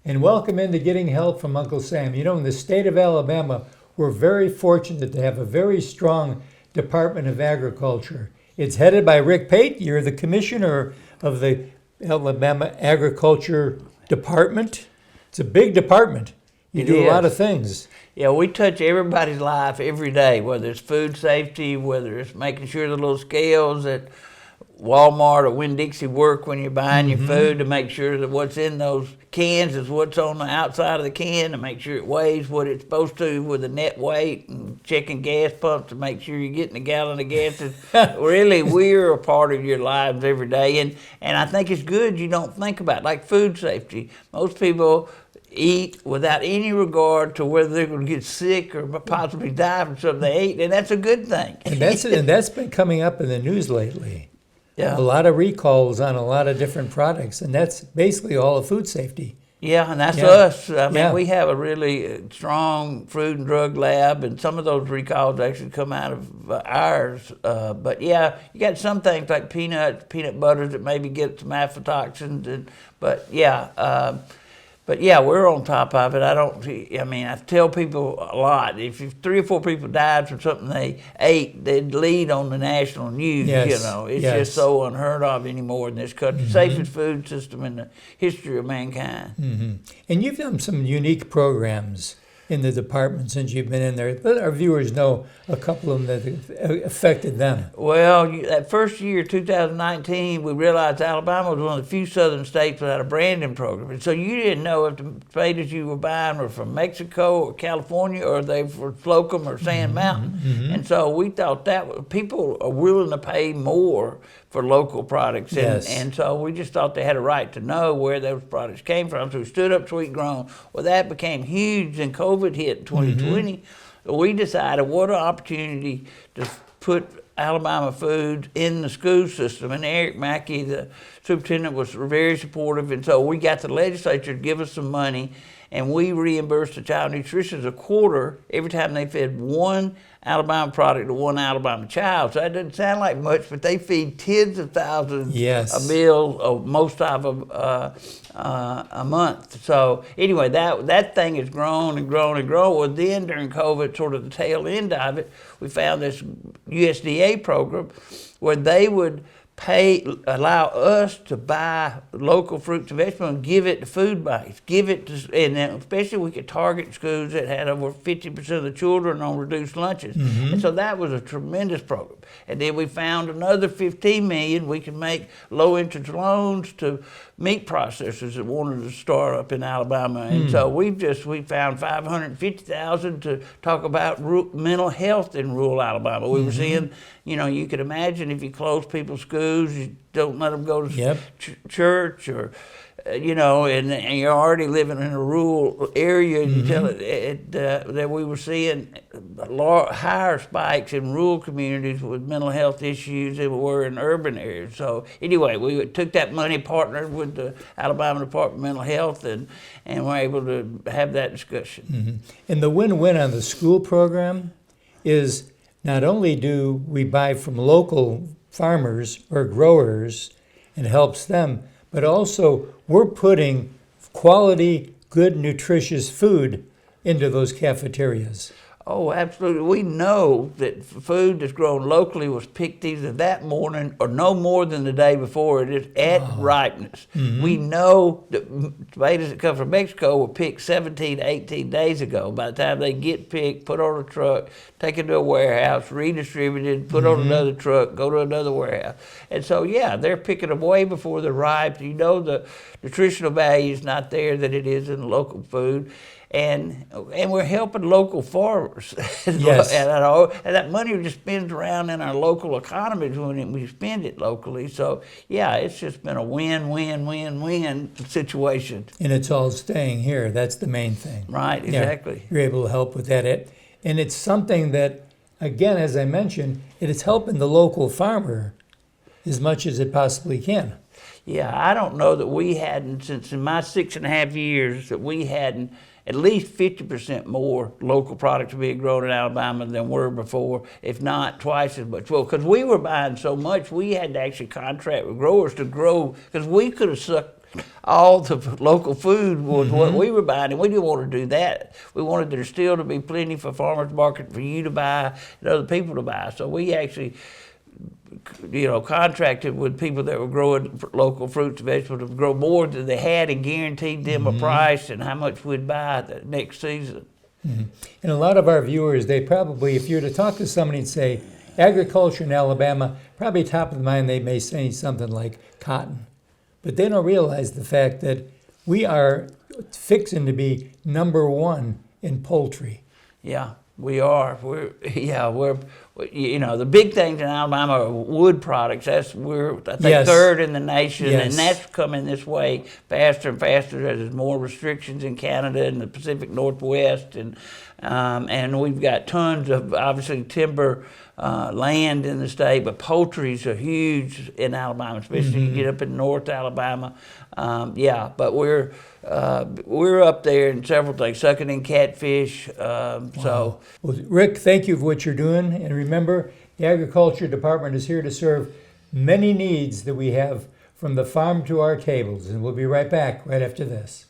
and welcome into Getting Help from Uncle Sam. You know, in the state of Alabama, we're very fortunate to have a very strong Department of Agriculture. It's headed by Rick Pate. You're the commissioner of the Alabama Agriculture Department. It's a big department. You do a lot of things. Yeah, we touch everybody's life every day, whether it's food safety, whether it's making sure the little scales at Walmart or Winn-Dixie work when you're buying your food, to make sure that what's in those cans is what's on the outside of the can, to make sure it weighs what it's supposed to with the net weight, and checking gas pumps to make sure you're getting a gallon of gas. Really, we're a part of your lives every day, and I think it's good you don't think about it. Like food safety. Most people eat without any regard to whether they're going to get sick or possibly die from something they ate, and that's a good thing. And that's been coming up in the news lately. Yeah. A lot of recalls on a lot of different products, and that's basically all of food safety. Yeah, and that's us. I mean, we have a really strong food and drug lab, and some of those recalls actually come out of ours. But yeah, you got some things like peanut butters that maybe get some aflatoxins, But yeah, we're on top of it. I tell people a lot, if 3 or 4 people died from something they ate, they'd lead on the national news, Yes. you know. It's just so unheard of anymore in this country. Safest food system in the history of mankind. And you've done some unique programs in the department since you've been in there. Let our viewers know a couple of them that affected them. Well, that first year, 2019, we realized Alabama was one of the few southern states without a branding program. And so you didn't know if the potatoes you were buying were from Mexico or California, or they were Slocum or Sand Mountain. And so we thought that people are willing to pay more for local products. And so we just thought they had a right to know where those products came from. So we stood up Sweet Grown. Well, that became huge, and COVID hit in 2020. We decided what an opportunity to put Alabama food in the school system. And Eric Mackey, the superintendent, was very supportive. And so we got the legislature to give us some money, and we reimbursed the child nutritionists a quarter every time they fed one Alabama product to one Alabama child. So that doesn't sound like much, but they feed tens of thousands of meals, most of them a month. So anyway, that thing has grown and grown and grown. Well, then during COVID, sort of the tail end of it, we found this USDA program where they would allow us to buy local fruits and vegetables and give it to food banks, and especially we could target schools that had over 50% of the children on reduced lunches. And so that was a tremendous program. And then we found another $15 million we could make low interest loans to meat processors that wanted to start up in Alabama. And so we found $550,000 to talk about mental health in rural Alabama. We were seeing, you could imagine if you close people's schools, you don't let them go to church, or and you're already living in a rural area, and you tell it that we were seeing higher spikes in rural communities with mental health issues than we were in urban areas. So anyway, we took that money, partnered with the Alabama Department of Mental Health, and were able to have that discussion. And the win-win on the school program is not only do we buy from local farmers or growers and helps them, but also we're putting quality, good, nutritious food into those cafeterias. Oh, absolutely. We know that food that's grown locally was picked either that morning or no more than the day before. It is at ripeness. We know that tomatoes that come from Mexico were picked 17 to 18 days ago. By the time they get picked, put on a truck, taken to a warehouse, redistributed, put on another truck, go to another warehouse. And so, they're picking them way before they're ripe. You know the nutritional value is not there that it is in local food. And we're helping local farmers. And that money just spins around in our local economies when we spend it locally. So, it's just been a win-win-win-win situation. And it's all staying here. That's the main thing. Right, exactly. You're able to help with that. And it's something that, again, as I mentioned, it is helping the local farmer as much as it possibly can. Yeah, I don't know that we hadn't, since in my 6.5 years, that we hadn't at least 50% more local products being grown in Alabama than were before, if not twice as much. Well, because we were buying so much, we had to actually contract with growers to grow, because we could have sucked all the local food was what we were buying, and we didn't want to do that. We wanted there still to be plenty for farmers market for you to buy and other people to buy. So we actually, contracted with people that were growing local fruits and vegetables to grow more than they had, and guaranteed them a price and how much we'd buy the next season. And a lot of our viewers, they probably, if you were to talk to somebody and say, agriculture in Alabama, probably top of the mind, they may say something like cotton. But they don't realize the fact that we are fixing to be #1 in poultry. Yeah, we are. We're the big things in Alabama are wood products. We're I think Yes. third in the nation, Yes. and that's coming this way faster and faster as there's more restrictions in Canada and the Pacific Northwest, and we've got tons of obviously timber land in the state, but poultries are huge in Alabama, especially you get up in North Alabama. But we're up there in several things, sucking in catfish. So, Well, Rick, thank you for what you're doing. And remember, the Agriculture Department is here to serve many needs that we have from the farm to our tables. And we'll be right back right after this.